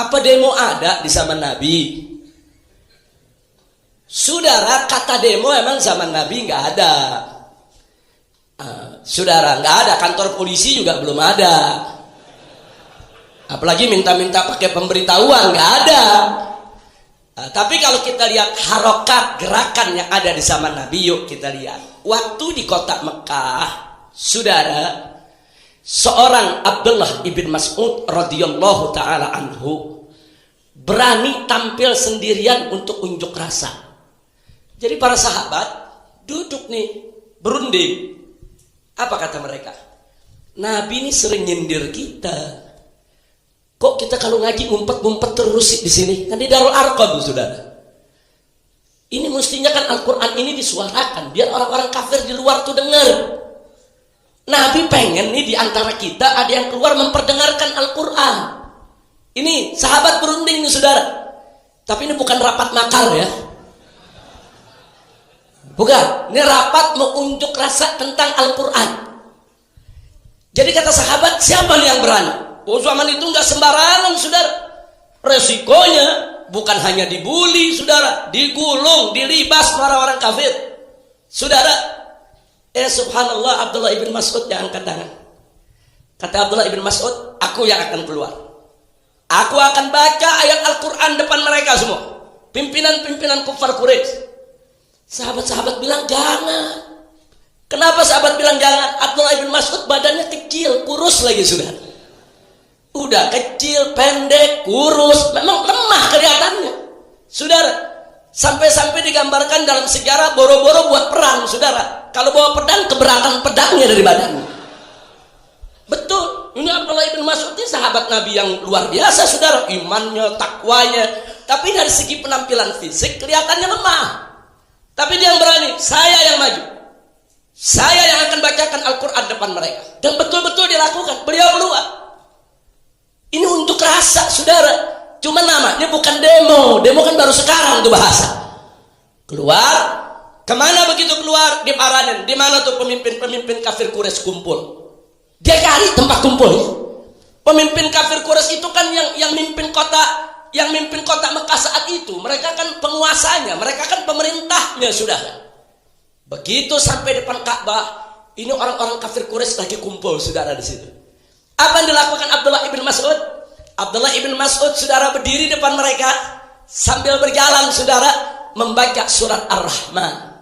Apa demo ada di zaman Nabi? Saudara, kata demo emang zaman Nabi nggak ada. Saudara, nggak ada. Kantor polisi juga belum ada. Apalagi minta-minta pakai pemberitahuan, nggak ada. Tapi kalau kita lihat harokat gerakan yang ada di zaman Nabi, yuk kita lihat. Waktu di kota Mekah, saudara, seorang Abdullah ibn Mas'ud radhiyallahu taala anhu berani tampil sendirian untuk unjuk rasa. Jadi para sahabat duduk nih berunding. Apa kata mereka? Nabi ini sering nyindir kita. Kok kita kalau ngaji ngumpet-ngumpet terus di sini? Kan di Darul Arqam, saudara. Ini mestinya kan Al-Quran ini disuarakan biar orang-orang kafir di luar tuh dengar. Nabi pengen nih di antara kita ada yang keluar memperdengarkan Al-Quran. Ini sahabat berunding nih, saudara. Tapi ini bukan rapat makar ya. Bukan, ini rapat mau unjuk rasa tentang Al-Quran. Jadi kata sahabat, siapa nih yang berani? Oh, zaman itu nggak sembarangan, saudara. Resikonya bukan hanya dibully, saudara, digulung, dilibas orang-orang kafir. Saudara, subhanallah, Abdullah ibn Mas'ud yang angkat tangan. Kata Abdullah ibn Mas'ud, aku yang akan keluar. Aku akan baca ayat Al-Quran depan mereka semua. Pimpinan-pimpinan kufar Quraisy. Sahabat-sahabat bilang jangan. Kenapa sahabat bilang jangan? Abdullah ibn Mas'ud badannya kecil, kurus lagi, saudara. Udah kecil, pendek, kurus, memang lemah kelihatannya, saudara. Sampai-sampai digambarkan dalam sejarah boro-boro buat perang, saudara. Kalau bawa pedang, keberatan pedangnya dari badannya. Betul, ini Abdullah ibn Mas'ud ini sahabat Nabi yang luar biasa, saudara. Imannya, takwanya. Tapi dari segi penampilan fisik kelihatannya lemah. Tapi dia yang berani, saya yang maju. Saya yang akan bacakan Al-Quran depan mereka. Dan betul-betul dilakukan, beliau keluar. Ini untuk rasa, saudara. Cuma namanya bukan demo. Demo kan baru sekarang tuh bahasa. Keluar. Kemana begitu keluar? Di Paranen. Di mana tuh pemimpin-pemimpin kafir Quraisy kumpul? Dia cari tempat kumpulnya. Pemimpin kafir Quraisy itu kan yang mimpin kota Mekah saat itu. Mereka kan penguasanya, mereka kan pemerintahnya, saudara. Begitu sampai depan Ka'bah, ini orang-orang kafir Quraisy lagi kumpul, saudara, di situ. Apa yang dilakukan Abdullah ibn Mas'ud? Abdullah ibn Mas'ud, saudara, berdiri depan mereka sambil berjalan, saudara, membaca surat Ar-Rahman.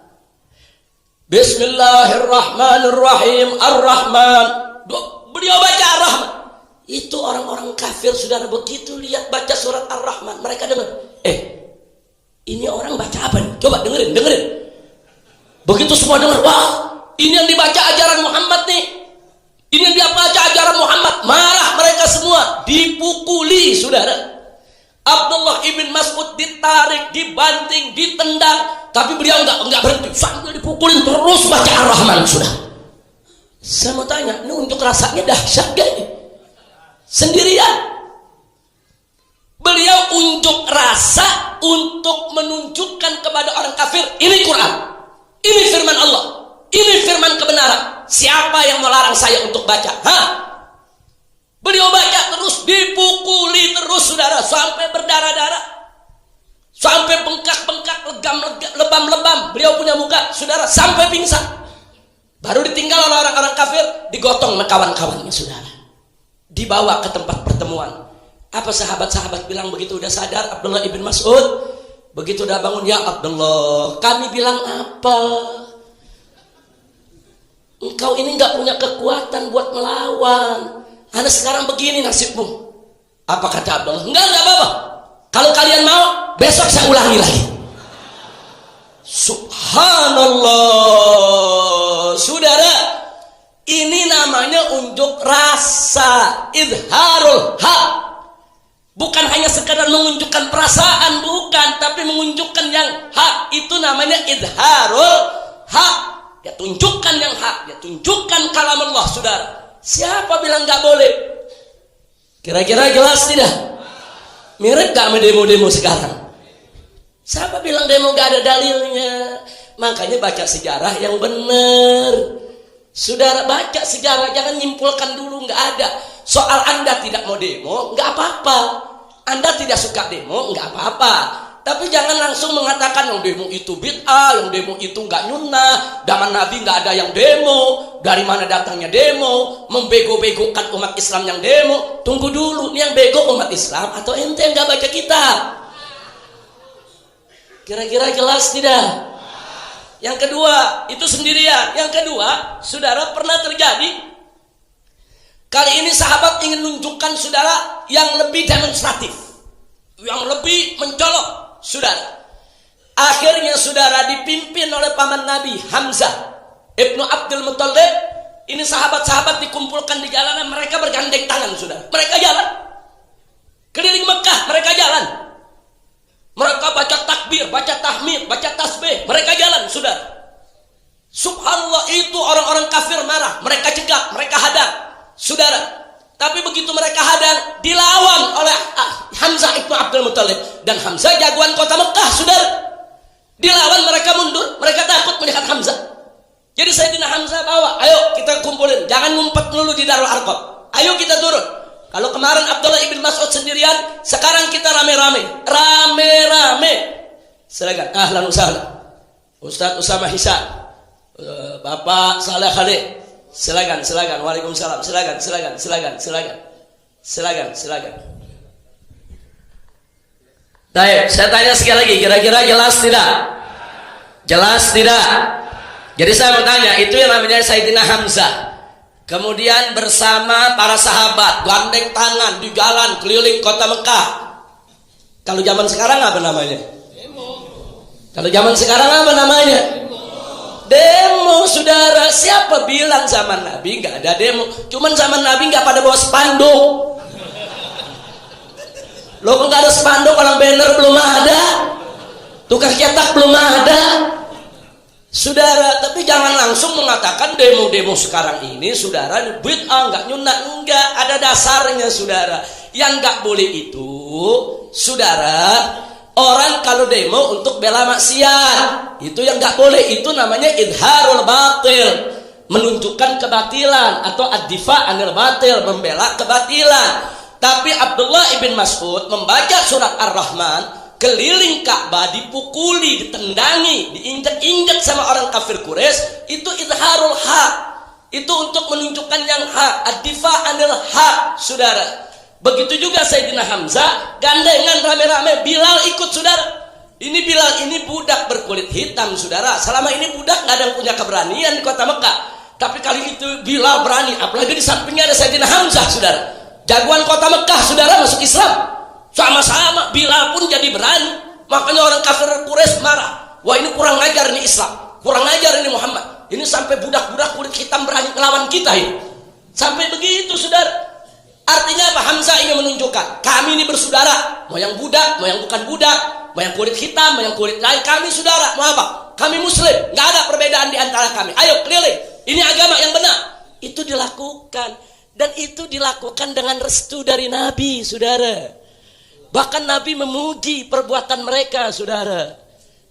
Bismillahirrahmanirrahim. Ar-Rahman. Beliau baca Ar-Rahman. Itu orang-orang kafir, saudara, begitu lihat baca surat Ar-Rahman, mereka dengar, ini orang baca apa nih? Coba dengerin. Begitu semua dengar, wah, ini yang dibaca ajaran Muhammad nih. Ini yang dia baca ajaran Muhammad. Marah mereka semua, dipukuli, saudara. Abdullah ibn Mas'ud ditarik, dibanting, ditendang, tapi beliau enggak berhenti, sambil dipukulin terus baca Ar-Rahman, saudara. Saya mau tanya, ini untuk rasanya dahsyat gak ini? Sendirian. Beliau unjuk rasa untuk menunjukkan kepada orang kafir, ini Quran, ini firman Allah, ini firman kebenaran. Siapa yang melarang saya untuk baca? Beliau baca terus, dipukuli terus, saudara, sampai berdarah-darah, sampai bengkak-bengkak, lebam-lebam. Beliau punya muka, saudara, sampai pingsan. Baru ditinggal oleh orang-orang kafir, digotong sama kawan-kawannya, saudara. Dibawa ke tempat pertemuan. Apa sahabat-sahabat bilang begitu udah sadar Abdullah ibn Mas'ud? Begitu udah bangun, ya Abdullah, kami bilang apa? Engkau ini gak punya kekuatan buat melawan. Anda sekarang begini nasibmu. Apa kata Abdullah? Enggak apa-apa. Kalau kalian mau, besok saya ulangi lagi. Subhanallah, saudara. Ini namanya unjuk rasa, izharul haq. Bukan hanya sekadar menunjukkan perasaan, bukan, tapi menunjukkan yang hak. Itu namanya izharul haq. Dia tunjukkan yang hak, dia tunjukkan kalam Allah, saudara. Siapa bilang gak boleh? Kira-kira jelas tidak? Mirip gak sama demo-demo sekarang? Siapa bilang demo gak ada dalilnya? Makanya baca sejarah yang benar. Saudara, baca sejarah, jangan nyimpulkan dulu, gak ada. Soal Anda tidak mau demo, gak apa-apa. Anda tidak suka demo, nggak apa-apa. Tapi jangan langsung mengatakan yang demo itu bid'ah, yang demo itu nggak nyunnah, zaman Nabi nggak ada yang demo, dari mana datangnya demo, membego-begokan umat Islam yang demo. Tunggu dulu, ini yang bego umat Islam atau ente yang nggak baca kitab? Kira-kira jelas tidak? Yang kedua, itu sendirian. Yang kedua, saudara, pernah terjadi kali ini sahabat ingin menunjukkan saudara yang lebih demonstratif, yang lebih mencolok. Saudara, akhirnya saudara dipimpin oleh paman Nabi Hamzah Ibnu Abdul Muthalib. Ini sahabat-sahabat dikumpulkan di jalanan, mereka bergandeng tangan, saudara. Mereka jalan keliling Mekah, mereka jalan. Mereka baca takbir, baca tahmid, baca tasbih, mereka jalan, saudara. Subhanallah, itu orang-orang kafir marah, mereka cegah, mereka hadang, saudara. Tapi begitu mereka hadang, dilawan oleh Hamzah Ibnu Abdul Muthalib. Dan Hamzah jagoan kota Mekah, saudara. Dilawan, mereka mundur, mereka takut melihat Hamzah. Jadi Sayyidina Hamzah bawa, ayo kita kumpulin, jangan ngumpet dulu di Darul Arqam. Ayo kita turun. Kalau kemarin Abdullah ibn Mas'ud sendirian, sekarang kita rame-rame. Rame-rame. Silakan, ahlan usahlan. Ustaz Usama Hisa, Bapak Saleh Khalid. Silakan. Waalaikumsalam. Silakan. Baik, saya tanya sekali lagi, kira-kira jelas tidak? Jelas tidak? Jadi saya mau tanya, itu yang namanya Sayyidina Hamzah. Kemudian bersama para sahabat, gandeng tangan di jalan keliling kota Mekah. Kalau zaman sekarang apa namanya? Kalau zaman sekarang apa namanya? Demo, saudara. Siapa bilang zaman Nabi nggak ada demo? Cuman zaman Nabi nggak pada bawa spanduk. Lo kok nggak ada spanduk, orang banner belum ada, tukang cetak belum ada, saudara. Tapi jangan langsung mengatakan demo-demo sekarang ini, saudara, bid'ah, nggak nyunat, enggak, ada dasarnya, saudara. Yang nggak boleh itu, saudara, orang kalau demo untuk bela maksiat, itu yang nggak boleh. Itu namanya idharul batil, menunjukkan kebatilan, atau ad-difa anil batil, membela kebatilan. Tapi Abdullah ibn Mas'ud membaca surat Ar-Rahman, keliling Ka'bah, dipukuli, ditendangi, diinjak-injak sama orang kafir Quraisy, itu idharul haq. Itu untuk menunjukkan yang hak, ad-difa anil haq, saudara. Begitu juga Sayyidina Hamzah, gandengan rame-rame, Bilal ikut, saudara. Ini Bilal ini budak berkulit hitam, saudara. Selama ini budak nggak ada yang punya keberanian di kota Mekah. Tapi kali itu Bilal berani, apalagi di sampingnya ada Sayyidina Hamzah, saudara. Jagoan kota Mekah, saudara, masuk Islam. Sama-sama Bilal pun jadi berani. Makanya orang kafir Quraisy marah. Wah, ini kurang ajar ini Islam, kurang ajar ini Muhammad. Ini sampai budak-budak kulit hitam berani melawan kita ini. Sampai begitu, saudara. Artinya apa? Hamzah ingin menunjukkan, kami ini bersaudara. Mau yang budak, mau yang bukan budak, mau yang kulit hitam, mau yang kulit lain, kami saudara. Mau apa? Kami muslim, nggak ada perbedaan di antara kami. Ayo keliling, ini agama yang benar. Itu dilakukan. Dan itu dilakukan dengan restu dari Nabi, saudara. Bahkan Nabi memuji perbuatan mereka, saudara.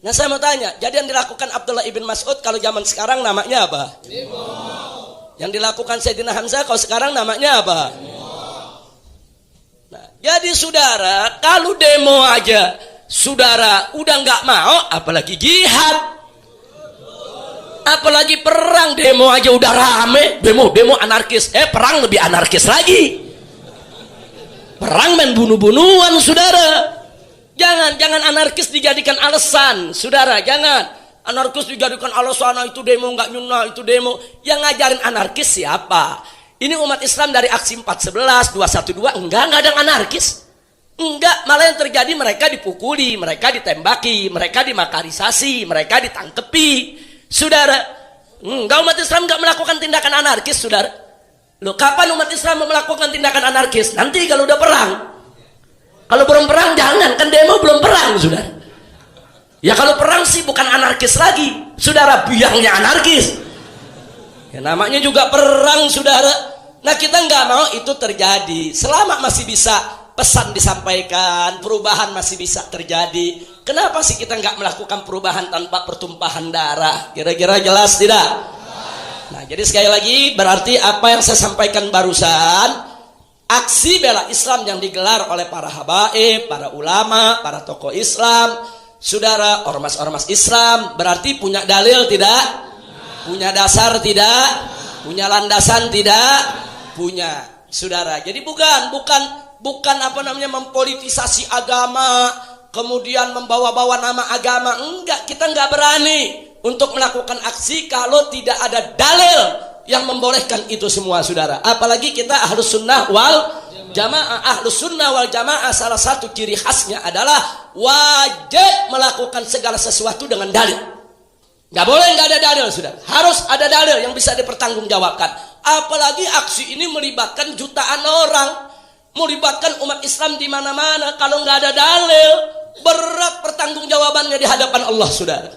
Nah, saya mau tanya, jadi yang dilakukan Abdullah ibn Mas'ud kalau zaman sekarang namanya apa? Demo. Yang dilakukan Sayyidina Hamzah kalau sekarang namanya apa? Demo. Nah, jadi saudara, kalau demo aja saudara udah nggak mau, apalagi jihad. Apalagi perang, demo aja udah rame, demo anarkis. Perang lebih anarkis lagi. Perang main bunuh-bunuhan, saudara. Jangan anarkis dijadikan alasan, saudara. Jangan anarkis dijadikan alasan, itu demo nggak nyunah, itu demo. Yang ngajarin anarkis siapa? Ini umat Islam dari aksi 411, 212, enggak ada yang anarkis. Enggak, malah yang terjadi mereka dipukuli, mereka ditembaki, mereka dimakarisasi, mereka ditangkepi. Saudara, enggak, umat Islam enggak melakukan tindakan anarkis, saudara. Loh, kapan umat Islam melakukan tindakan anarkis? Nanti kalau udah perang. Kalau belum perang jangan, kan demo belum perang, saudara. Ya kalau perang sih bukan anarkis lagi, saudara, biangnya anarkis. Ya namanya juga perang, saudara. Nah, kita enggak mau itu terjadi. Selama masih bisa pesan disampaikan, perubahan masih bisa terjadi. Kenapa sih kita nggak melakukan perubahan tanpa pertumpahan darah? Kira-kira jelas tidak? Nah, jadi sekali lagi berarti apa yang saya sampaikan barusan, aksi bela Islam yang digelar oleh para habaib, para ulama, para tokoh Islam, saudara, ormas-ormas Islam, berarti punya dalil tidak? Punya dasar tidak? Punya landasan tidak? Punya, saudara. Jadi bukan apa namanya mempolitisasi agama, kemudian membawa-bawa nama agama. Enggak, kita enggak berani untuk melakukan aksi kalau tidak ada dalil yang membolehkan itu semua, saudara. Apalagi kita ahlus sunnah wal jamaah. Ahlus sunnah wal jamaah salah satu ciri khasnya adalah wajib melakukan segala sesuatu dengan dalil. Nggak boleh nggak ada dalil, saudara. Harus ada dalil yang bisa dipertanggungjawabkan. Apalagi aksi ini melibatkan jutaan orang, melibatkan umat Islam di mana-mana. Kalau nggak ada dalil, berat pertanggungjawabannya di hadapan Allah, saudara.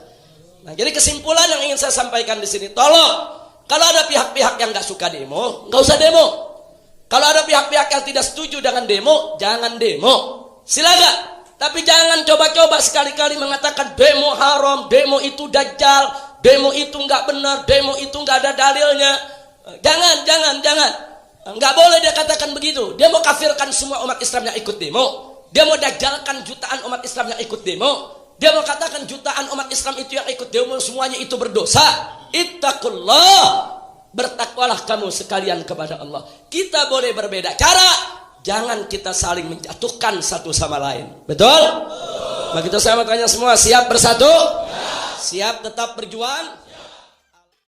Nah, jadi kesimpulan yang ingin saya sampaikan di sini, tolong. Kalau ada pihak-pihak yang nggak suka demo, nggak usah demo. Kalau ada pihak-pihak yang tidak setuju dengan demo, jangan demo. Silakan. Tapi jangan coba-coba sekali-kali mengatakan demo haram, demo itu dajjal, demo itu nggak benar, demo itu nggak ada dalilnya. Jangan. Nggak boleh dia katakan begitu. Dia mau kafirkan semua umat Islam yang ikut demo. Dia mau dajjalkan jutaan umat Islam yang ikut demo. Dia mau katakan jutaan umat Islam itu yang ikut demo semuanya itu berdosa. Ittaqullah, bertakwalah kamu sekalian kepada Allah. Kita boleh berbeda cara, jangan kita saling menjatuhkan satu sama lain. Betul? Begitu saya mau tanya semua, siap bersatu? Siap tetap berjuang?